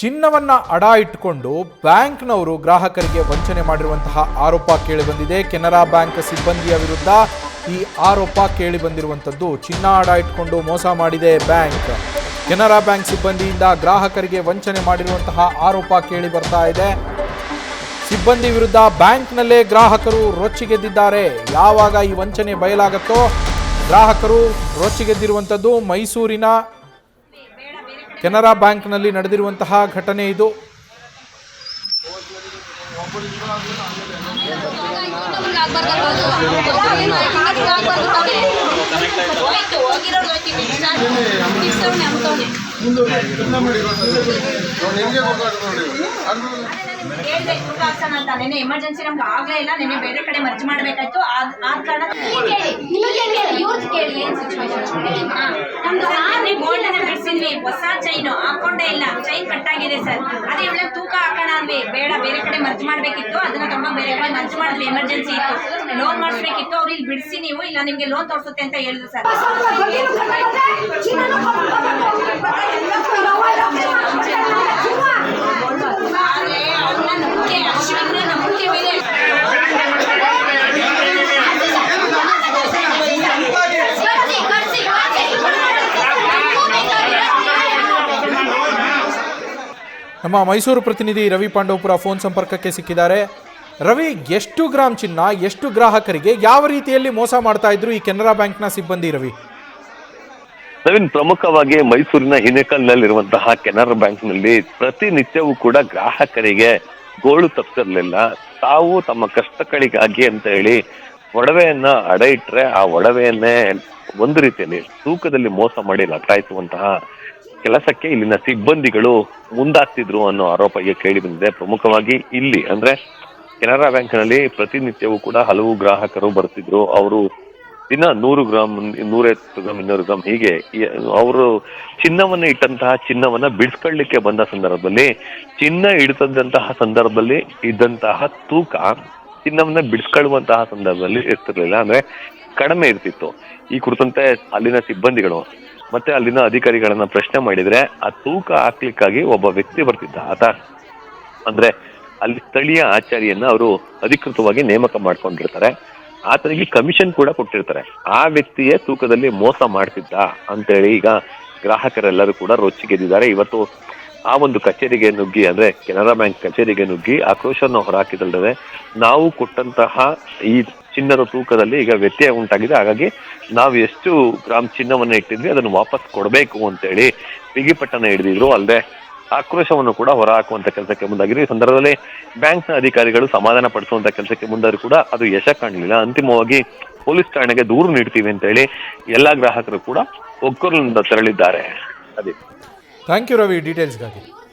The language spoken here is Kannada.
ಚಿನ್ನವನ್ನ ಅಡ ಇಟ್ಟುಕೊಂಡು ಬ್ಯಾಂಕ್ನವರು ಗ್ರಾಹಕರಿಗೆ ವಂಚನೆ ಮಾಡಿರುವಂತಹ ಆರೋಪ ಕೇಳಿಬಂದಿದೆ. ಕೆನರಾ ಬ್ಯಾಂಕ್ ಸಿಬ್ಬಂದಿಯ ವಿರುದ್ಧ ಈ ಆರೋಪ ಕೇಳಿಬಂದಿರುವಂಥದ್ದು. ಚಿನ್ನ ಅಡ ಇಟ್ಟುಕೊಂಡು ಮೋಸ ಮಾಡಿದೆ ಬ್ಯಾಂಕ್. ಕೆನರಾ ಬ್ಯಾಂಕ್ ಸಿಬ್ಬಂದಿಯಿಂದ ಗ್ರಾಹಕರಿಗೆ ವಂಚನೆ ಮಾಡಿರುವಂತಹ ಆರೋಪ ಕೇಳಿ ಬರ್ತಾ ಇದೆ. ಸಿಬ್ಬಂದಿ ವಿರುದ್ಧ ಬ್ಯಾಂಕ್ನಲ್ಲೇ ಗ್ರಾಹಕರು ರೊಚ್ಚಿಗೆದ್ದಿದ್ದಾರೆ. ಯಾವಾಗ ಈ ವಂಚನೆ ಬಯಲಾಗುತ್ತೋ ಗ್ರಾಹಕರು ರೊಚ್ಚಿಗೆದ್ದಿರುವಂಥದ್ದು. ಮೈಸೂರಿನ ಕೆನರಾ ಬ್ಯಾಂಕ್ನಲ್ಲಿ ನಡೆದಿರುವಂತಹ ಘಟನೆ ಇದು. ಎಮರ್ಜೆನ್ಸಿ ನಮ್ಗೆ ಆಗ್ಲೇ ಇಲ್ಲ. ನೆನೆ ಬೇರೆ ಕಡೆ ಮರ್ಜ್ ಮಾಡ್ಬೇಕಾಯ್ತು. ಆದ ಕಾರಣ ಗೋಲ್ಡ್ ಬಿಡಿಸಿದ್ವಿ. ಹೊಸ ಚೈನ್ ಹಾಕೊಂಡೇ ಇಲ್ಲ. ಚೈನ್ ಕಟ್ಟಾಗಿದೆ ಸರ್. ಅದೇ ಇವಳ ತೂಕ ಹಾಕೋಣ ಅಂದ್ವಿ. ಬೇಡ, ಬೇರೆ ಕಡೆ ಮರ್ಜ್ ಮಾಡ್ಬೇಕಿತ್ತು. ಅದನ್ನ ತಗೊಂಡು ಬೇರೆ ಕಡೆ ಮರ್ಜ್ ಮಾಡಿದ್ವಿ. ಎಮರ್ಜೆನ್ಸಿ ಇತ್ತು. ಲೋನ್ ಮಾಡಿಸ್ಬೇಕಿತ್ತು. ಅವ್ರು ಇಲ್ಲಿ ಬಿಡಿಸಿ ನೀವು ಇಲ್ಲ ನಿಮ್ಗೆ ಲೋನ್ ತೋರಿಸುತ್ತೆ ಅಂತ ಹೇಳಿದ್ರು ಸರ್. ನಮ್ಮ ಮೈಸೂರು ಪ್ರತಿನಿಧಿ ರವಿ ಪಾಂಡವಪುರ ಫೋನ್ ಸಂಪರ್ಕಕ್ಕೆ ಸಿಕ್ಕಿದ್ದಾರೆ. ರವಿ, ಎಷ್ಟು ಗ್ರಾಂ ಚಿನ್ನ, ಎಷ್ಟು ಗ್ರಾಹಕರಿಗೆ ಯಾವ ರೀತಿಯಲ್ಲಿ ಮೋಸ ಮಾಡ್ತಾ ಇದ್ರು ಈ ಕೆನರಾ ಬ್ಯಾಂಕ್ನ ಸಿಬ್ಬಂದಿ? ರವಿ, ನವೀನ್, ಪ್ರಮುಖವಾಗಿ ಮೈಸೂರಿನ ಹಿನೇಕಲ್ನಲ್ಲಿರುವಂತಹ ಕೆನರಾ ಬ್ಯಾಂಕ್ನಲ್ಲಿ ಪ್ರತಿನಿತ್ಯವೂ ಕೂಡ ಗ್ರಾಹಕರಿಗೆ ಗೋಳು ತಪ್ಪಿರಲಿಲ್ಲ. ತಾವು ತಮ್ಮ ಕಷ್ಟಗಳಿಗಾಗಿ ಅಂತ ಹೇಳಿ ಒಡವೆಯನ್ನ ಅಡ ಇಟ್ರೆ ಆ ಒಡವೆಯನ್ನೇ ಒಂದು ರೀತಿಯಲ್ಲಿ ತೂಕದಲ್ಲಿ ಮೋಸ ಮಾಡಿ ಲಟಾಯಿಸುವಂತಹ ಕೆಲಸಕ್ಕೆ ಇಲ್ಲಿನ ಸಿಬ್ಬಂದಿಗಳು ಮುಂದಾಗ್ತಿದ್ರು ಅನ್ನೋ ಆರೋಪ ಈಗ ಕೇಳಿ ಬಂದಿದೆ. ಪ್ರಮುಖವಾಗಿ ಇಲ್ಲಿ ಅಂದ್ರೆ ಕೆನರಾ ಬ್ಯಾಂಕ್ನಲ್ಲಿ ಪ್ರತಿನಿತ್ಯವೂ ಕೂಡ ಹಲವು ಗ್ರಾಹಕರು ಬರ್ತಿದ್ರು. ಅವರು ದಿನ 100 ಗ್ರಾಮ್, 150 ಗ್ರಾಮ್, 200 ಗ್ರಾಮ್ ಹೀಗೆ ಅವರು ಚಿನ್ನವನ್ನ ಇಟ್ಟಂತಹ ಚಿನ್ನವನ್ನ ಬಿಡಿಸ್ಕೊಳ್ಳಿಕ್ಕೆ ಬಂದ ಸಂದರ್ಭದಲ್ಲಿ ಚಿನ್ನ ಇಡ್ತಂತಹ ಸಂದರ್ಭದಲ್ಲಿ ಇದ್ದಂತಹ ತೂಕ ಚಿನ್ನವನ್ನ ಬಿಡಿಸ್ಕೊಳ್ಳುವಂತಹ ಸಂದರ್ಭದಲ್ಲಿ ಇರ್ತಿರ್ಲಿಲ್ಲ, ಅಂದ್ರೆ ಕಡಿಮೆ ಇರ್ತಿತ್ತು. ಈ ಕುರಿತಂತೆ ಅಲ್ಲಿನ ಸಿಬ್ಬಂದಿಗಳು ಮತ್ತೆ ಅಲ್ಲಿನ ಅಧಿಕಾರಿಗಳನ್ನ ಪ್ರಶ್ನೆ ಮಾಡಿದ್ರೆ ಆ ತೂಕ ಹಾಕ್ಲಿಕ್ಕಾಗಿ ಒಬ್ಬ ವ್ಯಕ್ತಿ ಬರ್ತಿದ್ದ. ಆತ ಅಂದ್ರೆ ಅಲ್ಲಿ ಸ್ಥಳೀಯ ಆಚಾರ್ಯನ್ನ ಅವರು ಅಧಿಕೃತವಾಗಿ ನೇಮಕ ಮಾಡ್ಕೊಂಡಿರ್ತಾರೆ. ಆತನಿಗೆ ಕಮಿಷನ್ ಕೂಡ ಕೊಟ್ಟಿರ್ತಾರೆ. ಆ ವ್ಯಕ್ತಿಯೇ ತೂಕದಲ್ಲಿ ಮೋಸ ಮಾಡ್ತಿದ್ದ ಅಂತೇಳಿ ಈಗ ಗ್ರಾಹಕರೆಲ್ಲರೂ ಕೂಡ ರೊಚ್ಚಿಗೆದ್ದಿದ್ದಾರೆ. ಇವತ್ತು ಆ ಒಂದು ಕಚೇರಿಗೆ ನುಗ್ಗಿ, ಅಂದ್ರೆ ಕೆನರಾ ಬ್ಯಾಂಕ್ ಕಚೇರಿಗೆ ನುಗ್ಗಿ ಆಕ್ರೋಶವನ್ನು ಹೊರಹಾಕಿದಲ್ಲದೆ ನಾವು ಕೊಟ್ಟಂತಹ ಈ ಚಿನ್ನದ ತೂಕದಲ್ಲಿ ಈಗ ವ್ಯತ್ಯಯ ಉಂಟಾಗಿದೆ, ಹಾಗಾಗಿ ನಾವು ಎಷ್ಟು ಗ್ರಾಮ್ ಚಿನ್ನವನ್ನ ಇಟ್ಟಿದ್ವಿ ಅದನ್ನು ವಾಪಸ್ ಕೊಡಬೇಕು ಅಂತೇಳಿ ಬಿಗಿಪಟ್ಟನ ಹಿಡಿದಿದ್ರು. ಅಲ್ಲದೆ ಆಕ್ರೋಶವನ್ನು ಕೂಡ ಹೊರಹಾಕುವಂತ ಕೆಲಸಕ್ಕೆ ಮುಂದಾಗಿದ್ರು. ಈ ಸಂದರ್ಭದಲ್ಲಿ ಬ್ಯಾಂಕ್ನ ಅಧಿಕಾರಿಗಳು ಸಮಾಧಾನ ಪಡಿಸುವಂತ ಕೆಲಸಕ್ಕೆ ಮುಂದಾದ್ರು ಕೂಡ ಅದು ಯಶ ಕಾಣಲಿಲ್ಲ. ಅಂತಿಮವಾಗಿ ಪೊಲೀಸ್ ಠಾಣೆಗೆ ದೂರು ನೀಡ್ತೀವಿ ಅಂತ ಹೇಳಿ ಎಲ್ಲಾ ಗ್ರಾಹಕರು ಕೂಡ ಒಗ್ಗೂರಿನಿಂದ ತೆರಳಿದ್ದಾರೆ. ಅದೇ. Thank you Ravi, ಡೀಟೇಲ್ಸ್ಗಾಗಿ.